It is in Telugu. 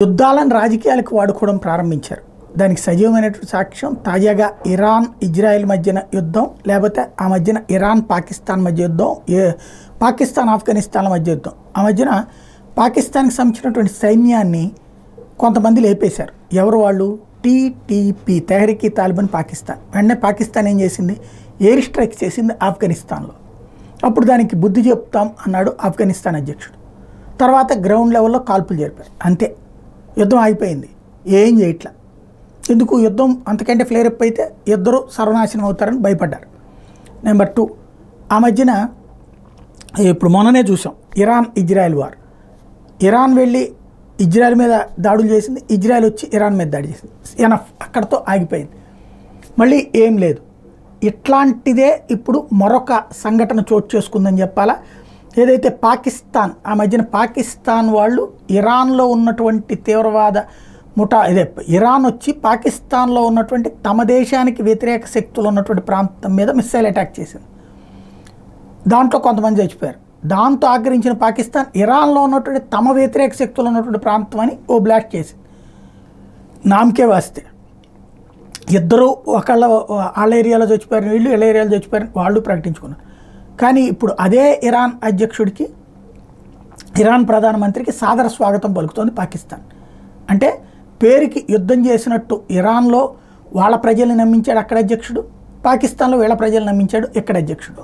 యుద్ధాలను రాజకీయాలకు వాడుకోవడం ప్రారంభించారు. దానికి సజీవమైనటువంటి సాక్ష్యం తాజాగా ఇరాన్ ఇజ్రాయెల్ మధ్యన యుద్ధం, లేకపోతే ఆ మధ్యన ఇరాన్ పాకిస్తాన్ మధ్య యుద్ధం, పాకిస్తాన్ ఆఫ్ఘనిస్తాన్ల మధ్య యుద్ధం. ఆ మధ్యన పాకిస్తాన్కి సంబంధించినటువంటి సైన్యాన్ని కొంతమంది లేపేశారు. ఎవరు వాళ్ళు? టీటీపీ, తెహ్రీక్-ఈ తాలిబాన్ పాకిస్తాన్. వెంటనే పాకిస్తాన్ ఏం చేసింది? ఎయిర్ స్ట్రైక్ చేసింది ఆఫ్ఘనిస్తాన్లో. అప్పుడు దానికి బుద్ధి చెప్తాం అన్నాడు ఆఫ్ఘనిస్తాన్ అధ్యక్షుడు. తర్వాత గ్రౌండ్ లెవెల్లో కాల్పులు జరిపారు. అంతే, యుద్ధం ఆగిపోయింది. ఏం చేయట్లా. ఎందుకు? యుద్ధం అంతకంటే ఫ్లేరప్ అయితే ఇద్దరు సర్వనాశనం అవుతారని భయపడ్డారు. నెంబర్ 2, ఆ మధ్యన ఇప్పుడు మొన్ననే చూసాం ఇరాన్ ఇజ్రాయెల్ వార్. ఇరాన్ వెళ్ళి ఇజ్రాయెల్ మీద దాడులు చేసింది, ఇజ్రాయెల్ వచ్చి ఇరాన్ మీద దాడి చేసింది. ఎనఫ్, అక్కడతో ఆగిపోయింది. మళ్ళీ ఏం లేదు. ఇట్లాంటిదే ఇప్పుడు మరొక సంఘటన చోటు చేసుకుందని చెప్పాలా. ఏదైతే పాకిస్తాన్, ఆ మధ్యన పాకిస్తాన్ వాళ్ళు ఇరాన్లో ఉన్నటువంటి తీవ్రవాద ముఠా, ఇరాన్ వచ్చి పాకిస్తాన్లో ఉన్నటువంటి తమ దేశానికి వ్యతిరేక శక్తులు ఉన్నటువంటి ప్రాంతం మీద మిస్సైల్ అటాక్ చేసింది. దాంట్లో కొంతమంది చచ్చిపోయారు. దాంతో ఆగ్రహించిన పాకిస్తాన్ ఇరాన్లో ఉన్నటువంటి తమ వ్యతిరేక శక్తులు ఉన్నటువంటి ప్రాంతం అని ఓ బ్లాస్ట్ చేసింది. నామకే వాస్తే ఇద్దరు వాళ్ళ ఏరియాలో చచ్చిపోయారు, వీళ్ళు వీళ్ళ ఏరియాలో చచ్చిపోయారు వాళ్ళు ప్రకటించుకున్నారు. కానీ ఇప్పుడు అదే ఇరాన్ అధ్యక్షుడికి, ఇరాన్ ప్రధానమంత్రికి సాదర స్వాగతం పలుకుతోంది పాకిస్తాన్. అంటే పేరుకి యుద్ధం చేసినట్టు ఇరాన్లో వాళ్ళ ప్రజల్ని నమ్మించాడు అక్కడ అధ్యక్షుడు, పాకిస్తాన్లో వీళ్ళ ప్రజలు నమ్మించాడు ఇక్కడ అధ్యక్షుడు.